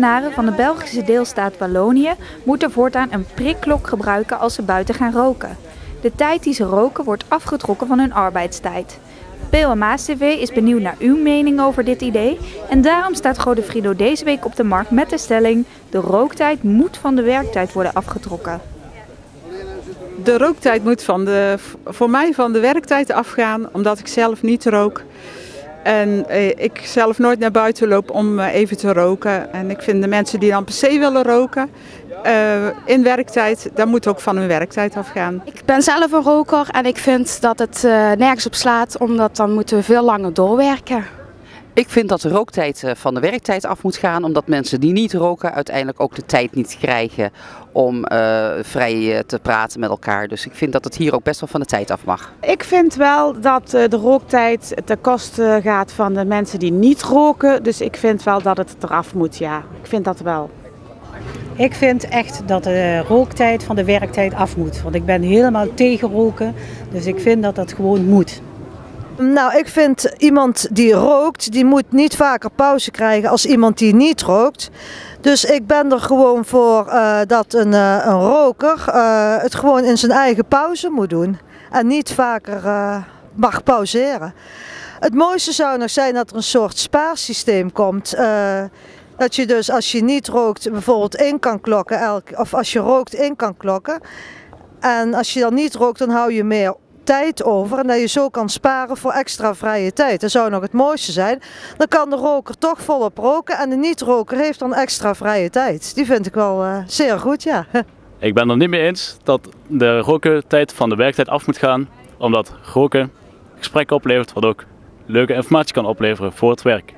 ambtenaren van de Belgische deelstaat Wallonië moeten voortaan een prikklok gebruiken als ze buiten gaan roken. De tijd die ze roken wordt afgetrokken van hun arbeidstijd. POMA's TV is benieuwd naar uw mening over dit idee en daarom staat Godefrido deze week op de markt met de stelling: de rooktijd moet van de werktijd worden afgetrokken. De rooktijd moet voor mij van de werktijd afgaan, omdat ik zelf niet rook. En ik zelf nooit naar buiten loop om even te roken. En ik vind de mensen die dan per se willen roken in werktijd, dat moet ook van hun werktijd afgaan. Ik ben zelf een roker en ik vind dat het nergens op slaat, omdat dan moeten we veel langer doorwerken. Ik vind dat de rooktijd van de werktijd af moet gaan, omdat mensen die niet roken uiteindelijk ook de tijd niet krijgen om vrij te praten met elkaar. Dus ik vind dat het hier ook best wel van de tijd af mag. Ik vind wel dat de rooktijd ten koste gaat van de mensen die niet roken. Dus ik vind wel dat het eraf moet, ja. Ik vind dat wel. Ik vind echt dat de rooktijd van de werktijd af moet. Want ik ben helemaal tegen roken, dus ik vind dat dat gewoon moet. Nou, ik vind iemand die rookt, die moet niet vaker pauze krijgen als iemand die niet rookt. Dus ik ben er gewoon voor dat een roker het gewoon in zijn eigen pauze moet doen. En niet vaker mag pauzeren. Het mooiste zou nog zijn dat er een soort spaarsysteem komt. Dat je dus als je niet rookt bijvoorbeeld in kan klokken, of als je rookt in kan klokken. En als je dan niet rookt, dan hou je meer tijd over en dat je zo kan sparen voor extra vrije tijd. Dat zou nog het mooiste zijn. Dan kan de roker toch volop roken en de niet-roker heeft dan extra vrije tijd. Die vind ik wel zeer goed, ja. Ik ben het er niet mee eens dat de rooktijd van de werktijd af moet gaan, omdat roken gesprekken oplevert wat ook leuke informatie kan opleveren voor het werk.